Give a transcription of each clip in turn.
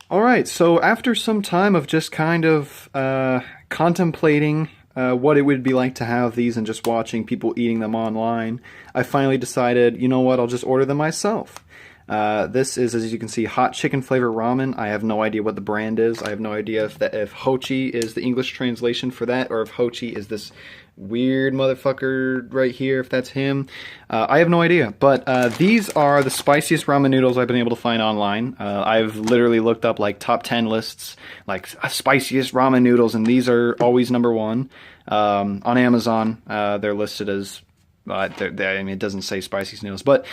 All right, so after some time of just kind of contemplating what it would be like to have these and just watching people eating them online, I finally decided, you know what, I'll just order them myself. This is, as you can see, hot chicken flavor ramen. I have no idea what the brand is. I have no idea if Hochi is the English translation for that, or if Hochi is this weird motherfucker right here, if that's him. I have no idea, but these are the spiciest ramen noodles I've been able to find online. I've literally looked up like top 10 lists, like spiciest ramen noodles, and these are always number one. On Amazon, they're listed as, I mean, it doesn't say spiciest noodles, but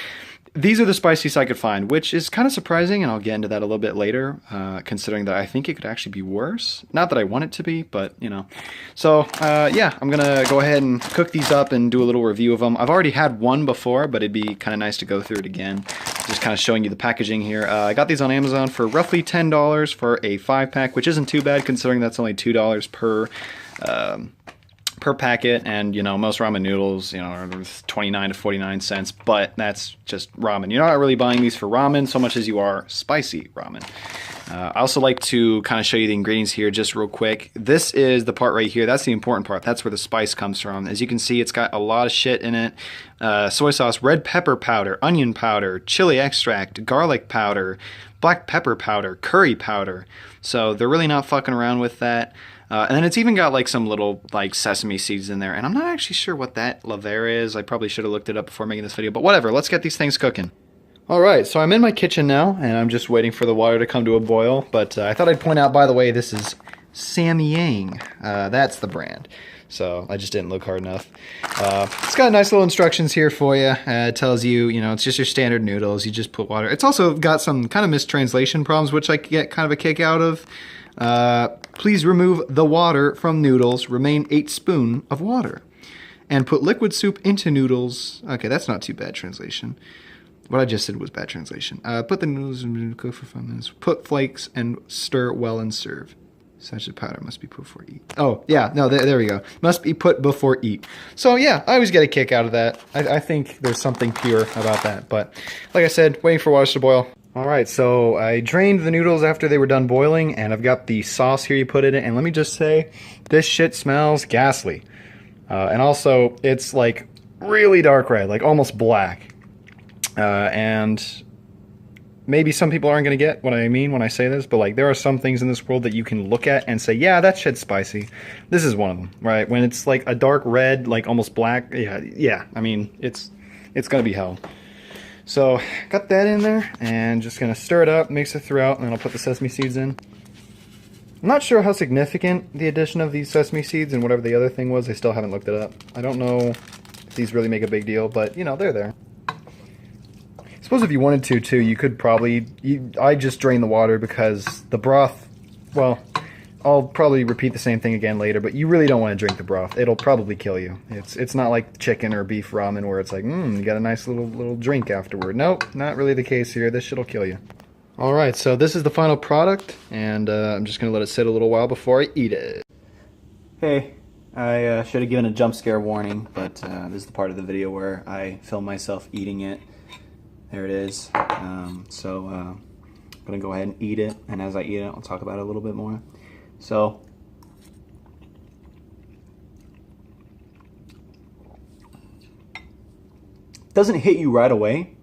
these are the spiciest I could find, which is kind of surprising, and I'll get into that a little bit later, considering that I think it could actually be worse. Not that I want it to be, but, you know. So, yeah, I'm going to go ahead and cook these up and do a little review of them. I've already had one before, but it'd be kind of nice to go through it again. Just kind of showing you the packaging here. I got these on Amazon for roughly $10 for a 5-pack, which isn't too bad considering that's only $2 per packet, and you know, most ramen noodles, you know, are 29 to 49 cents, but that's just ramen. You're not really buying these for ramen so much as you are spicy ramen. I also like to kind of show you the ingredients here just real quick. This is the part right here. That's the important part. That's where the spice comes from. As you can see, it's got a lot of shit in it. Soy sauce, red pepper powder, onion powder, chili extract, garlic powder, black pepper powder, curry powder. So they're really not fucking around with that. And then it's even got like some little like sesame seeds in there. And I'm not actually sure what that laver is. I probably should have looked it up before making this video. But whatever, let's get these things cooking. Alright, so I'm in my kitchen now, and I'm just waiting for the water to come to a boil. But I thought I'd point out, by the way, this is Samyang. That's the brand. So I just didn't look hard enough. It's got nice little instructions here for you. It tells you, you know, it's just your standard noodles. You just put water. It's also got some kind of mistranslation problems, which I get kind of a kick out of. Please remove the water from noodles. Remain 8 spoons of water. And put liquid soup into noodles. Okay, that's not too bad translation. What I just said was bad translation. Put the noodles in cook for 5 minutes. Put flakes and stir well and serve. Such a powder must be put before eat. Oh, yeah, no, there we go. Must be put before eat. So, yeah, I always get a kick out of that. I think there's something pure about that. But, like I said, waiting for water to boil. Alright, so I drained the noodles after they were done boiling, and I've got the sauce here you put in it, and let me just say, this shit smells ghastly. And also, it's like really dark red, like almost black. And maybe some people aren't going to get what I mean when I say this, but like there are some things in this world that you can look at and say, yeah, that shit's spicy. This is one of them, right? When it's like a dark red, like almost black, yeah, I mean, it's going to be hell. So, got that in there, and just going to stir it up, mix it throughout, and then I'll put the sesame seeds in. I'm not sure how significant the addition of these sesame seeds and whatever the other thing was. I still haven't looked it up. I don't know if these really make a big deal, but, you know, they're there. I suppose if you wanted to, too, you could probably... I just drain the water because the broth... Well, I'll probably repeat the same thing again later, but you really don't want to drink the broth. It'll probably kill you. It's not like chicken or beef ramen where it's like, you got a nice little drink afterward. Nope, not really the case here. This shit'll kill you. Alright, so this is the final product, and I'm just going to let it sit a little while before I eat it. Hey, I should have given a jump scare warning, but this is the part of the video where I film myself eating it. There it is. I'm going to go ahead and eat it, and as I eat it, I'll talk about it a little bit more. So, doesn't hit you right away.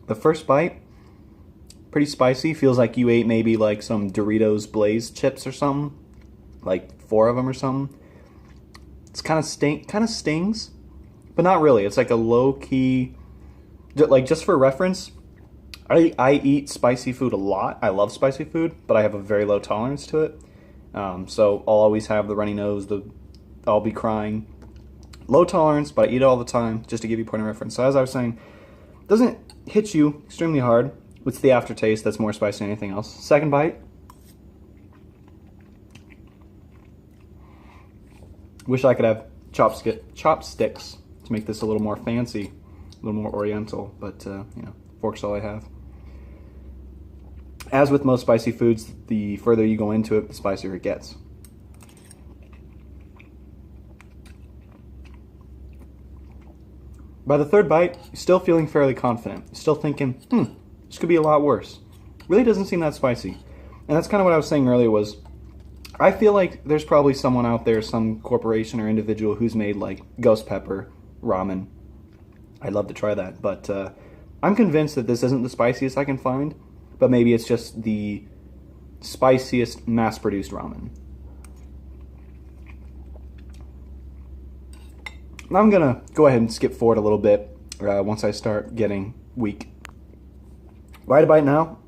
The first bite, pretty spicy. Feels like you ate maybe like some Doritos Blaze chips or something, like 4 of them or something. It's kind of stings, but not really. It's like a low key. Like just for reference, I eat spicy food a lot. I love spicy food, but I have a very low tolerance to it. So I'll always have the runny nose, I'll be crying. Low tolerance, but I eat it all the time, just to give you a point of reference. So as I was saying, it doesn't hit you extremely hard. It's the aftertaste that's more spicy than anything else. Second bite. Wish I could have chopsticks to make this a little more fancy, a little more oriental, but you know, fork's all I have. As with most spicy foods, the further you go into it, the spicier it gets. By the third bite, you're still feeling fairly confident. You're still thinking, this could be a lot worse. Really doesn't seem that spicy. And that's kind of what I was saying earlier was, I feel like there's probably someone out there, some corporation or individual who's made like ghost pepper ramen. I'd love to try that, but I'm convinced that this isn't the spiciest I can find, but maybe it's just the spiciest mass-produced ramen. I'm gonna go ahead and skip forward a little bit once I start getting weak. Right about now,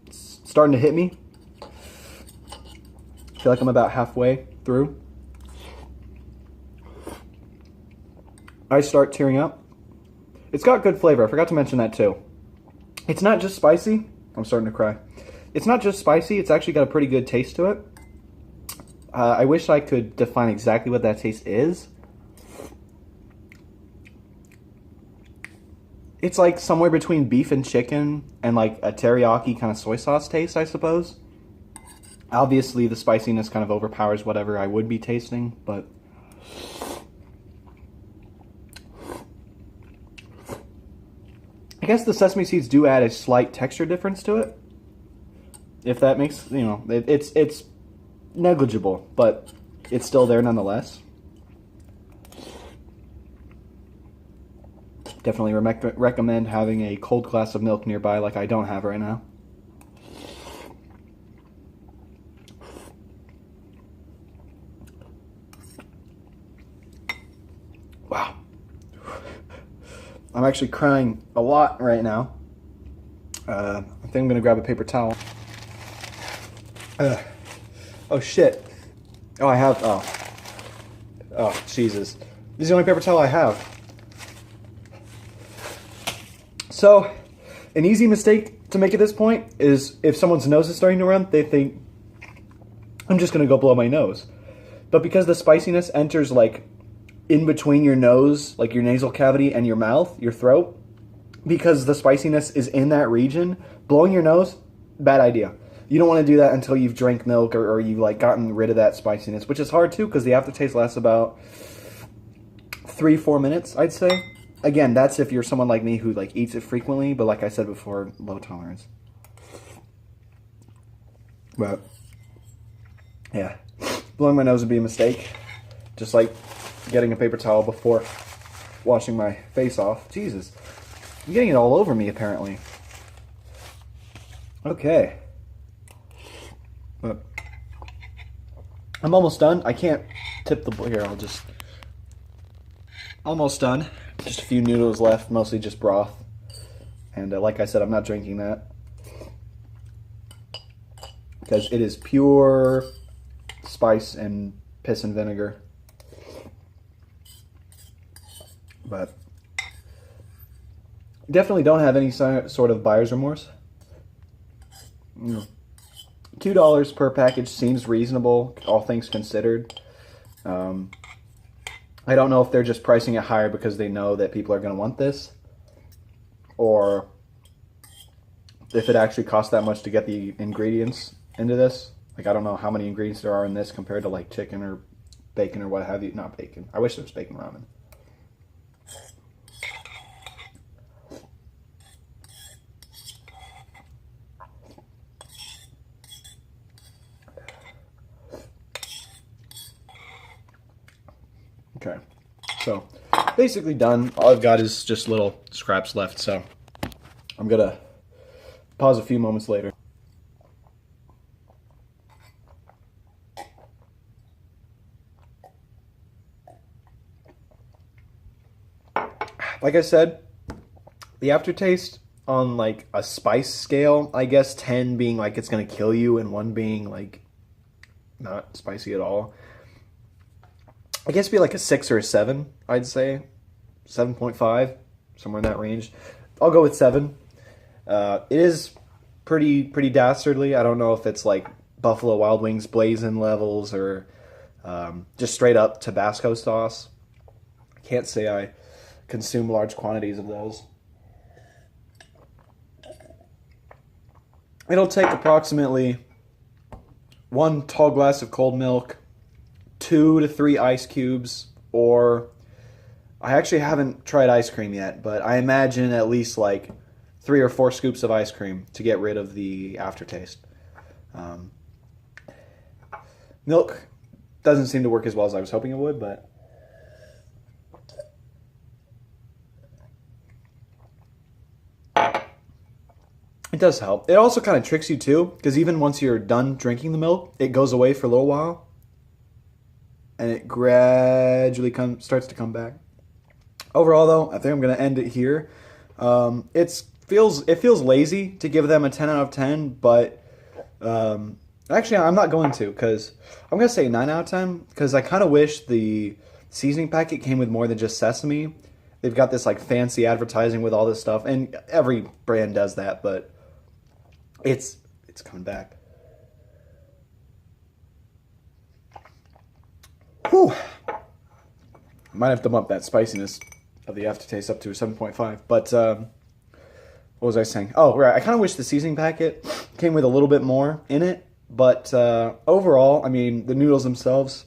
it's starting to hit me. I feel like I'm about halfway through. I start tearing up. It's got good flavor. I forgot to mention that too. It's not just spicy. I'm starting to cry. It's not just spicy. It's actually got a pretty good taste to it. I wish I could define exactly what that taste is. It's like somewhere between beef and chicken and like a teriyaki kind of soy sauce taste, I suppose. Obviously, the spiciness kind of overpowers whatever I would be tasting, but I guess the sesame seeds do add a slight texture difference to it. If that makes, you know, it's negligible, but it's still there nonetheless. Definitely recommend having a cold glass of milk nearby like I don't have right now. Wow. I'm actually crying a lot right now. I think I'm going to grab a paper towel. Oh, shit. Oh, I have... Oh, Jesus. This is the only paper towel I have. So, an easy mistake to make at this point is if someone's nose is starting to run, they think, I'm just going to go blow my nose. But because the spiciness enters, like, in between your nose, like your nasal cavity and your mouth, your throat, because the spiciness is in that region, blowing your nose, bad idea. You don't want to do that until you've drank milk or you've like gotten rid of that spiciness, which is hard too because the aftertaste lasts about 3-4 minutes, I'd say. Again, that's if you're someone like me who like eats it frequently, but like I said before, low tolerance. But yeah, blowing my nose would be a mistake. Just like getting a paper towel before washing my face off. Jesus, I'm getting it all over me apparently. Okay. But I'm almost done. I can't tip the bowl here. I'll just... Almost done. Just a few noodles left, mostly just broth. And like I said, I'm not drinking that. Because it is pure spice and piss and vinegar. But definitely don't have any sort of buyer's remorse. $2 per package seems reasonable, all things considered. I don't know if they're just pricing it higher because they know that people are going to want this, or if it actually costs that much to get the ingredients into this. Like, I don't know how many ingredients there are in this compared to like chicken or bacon or what have you. Not bacon. I wish there was bacon ramen. Okay, so basically done. All I've got is just little scraps left, so I'm gonna pause a few moments later. Like I said, the aftertaste on like a spice scale, I guess 10 being like it's gonna kill you and 1 being like not spicy at all. I guess it'd be like a 6 or a 7, I'd say. 7.5, somewhere in that range. I'll go with 7. It is pretty dastardly. I don't know if it's like Buffalo Wild Wings blazing levels or just straight up Tabasco sauce. I can't say I consume large quantities of those. It'll take approximately 1 tall glass of cold milk, 2 to 3 ice cubes, or I actually haven't tried ice cream yet, but I imagine at least like 3 or 4 scoops of ice cream to get rid of the aftertaste. Milk doesn't seem to work as well as I was hoping it would, but it does help. It also kind of tricks you too, because even once you're done drinking the milk, it goes away for a little while, and it gradually starts to come back. Overall, though, I think I'm going to end it here. It feels lazy to give them a 10 out of 10, but actually, I'm not going to, because I'm going to say 9 out of 10, because I kind of wish the seasoning packet came with more than just sesame. They've got this like fancy advertising with all this stuff, and every brand does that, but it's coming back. Whew. Might have to bump that spiciness of the aftertaste up to a 7.5, but what was I saying? Oh, right, I kind of wish the seasoning packet came with a little bit more in it, but overall, I mean, the noodles themselves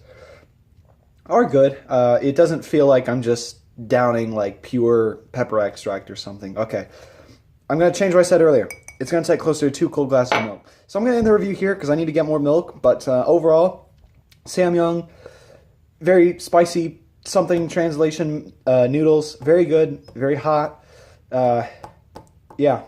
are good. It doesn't feel like I'm just downing like pure pepper extract or something. Okay, I'm going to change what I said earlier. It's going to take closer to 2 cold glasses of milk. So I'm going to end the review here because I need to get more milk, but overall, Samyang, very spicy something translation noodles, very good, very hot. Yeah.